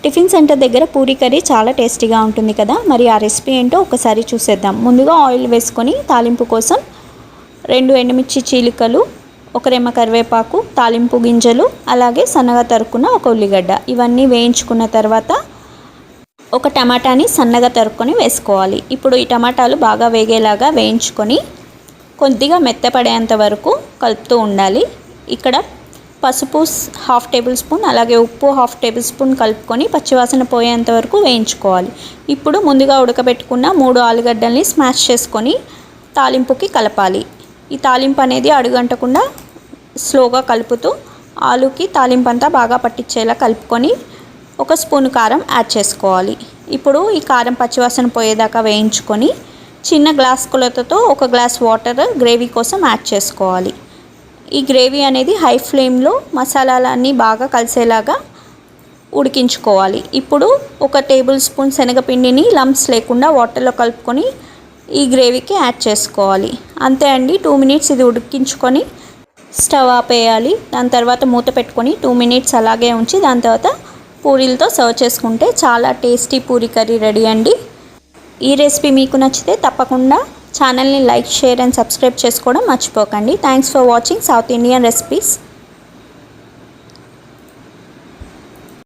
Tiffin centre దగ్గర Puri curry చాలా టేస్టీగా ఉంటుంది కదా. మరి ఆ రెసిపీ ఏంటో ఒకసారి చూసేద్దాం. ముందుగా ఆయిల్ వేసుకొని తాలింపు కోసం 2 ఎండుమిర్చి చీలికలు, 1 రెమ్మ కరివేపాకు, తాలింపు గింజలు, అలాగే సన్నగా తరుక్కున్న 1 ఉల్లిగడ్డ ఇవన్నీ వేయించుకున్న తర్వాత 1 టమాటాని సన్నగా తరుక్కొని వేసుకోవాలి. ఇప్పుడు ఈ టమాటాలు బాగా వేగేలాగా వేయించుకొని కొద్దిగా మెత్తపడేంత వరకు కలుపుతూ ఉండాలి. ఇక్కడ పసుపు 1/2 టేబుల్ స్పూన్, అలాగే ఉప్పు 1/2 టేబుల్ స్పూన్ కలుపుకొని పచ్చివాసన పోయేంత వరకు వేయించుకోవాలి. ఇప్పుడు ముందుగా ఉడకబెట్టుకున్న 3 ఆలుగడ్డల్ని స్మాష్ చేసుకొని తాలింపుకి కలపాలి. ఈ తాలింపు అనేది అడుగంటకుండా స్లోగా కలుపుతూ ఆలుకి తాలింపు అంతా బాగా పట్టించేలా కలుపుకొని 1 స్పూన్ కారం యాడ్ చేసుకోవాలి. ఇప్పుడు ఈ కారం పచ్చివాసన పోయేదాకా వేయించుకొని చిన్న గ్లాస్ కొలతతో 1 గ్లాస్ వాటర్ గ్రేవీ కోసం యాడ్ చేసుకోవాలి. ఈ గ్రేవీ అనేది హై ఫ్లేమ్లో మసాలాలన్నీ బాగా కలిసేలాగా ఉడికించుకోవాలి. ఇప్పుడు 1 టేబుల్ స్పూన్ శనగపిండిని లంప్స్ లేకుండా వాటర్లో కలుపుకొని ఈ గ్రేవీకి యాడ్ చేసుకోవాలి. అంతే అండి, 2 మినిట్స్ ఇది ఉడికించుకొని స్టవ్ ఆపేయాలి. దాని తర్వాత మూత పెట్టుకొని 2 మినిట్స్ అలాగే ఉంచి దాని తర్వాత పూరీలతో సర్వ్ చేసుకుంటే చాలా టేస్టీ పూరీ కర్రీ రెడీ అండి. ఈ రెసిపీ మీకు నచ్చితే తప్పకుండా ఛానల్ని లైక్, షేర్ అండ్ సబ్స్క్రైబ్ చేసుకోవడం మర్చిపోకండి. Thanks for watching south Indian recipes.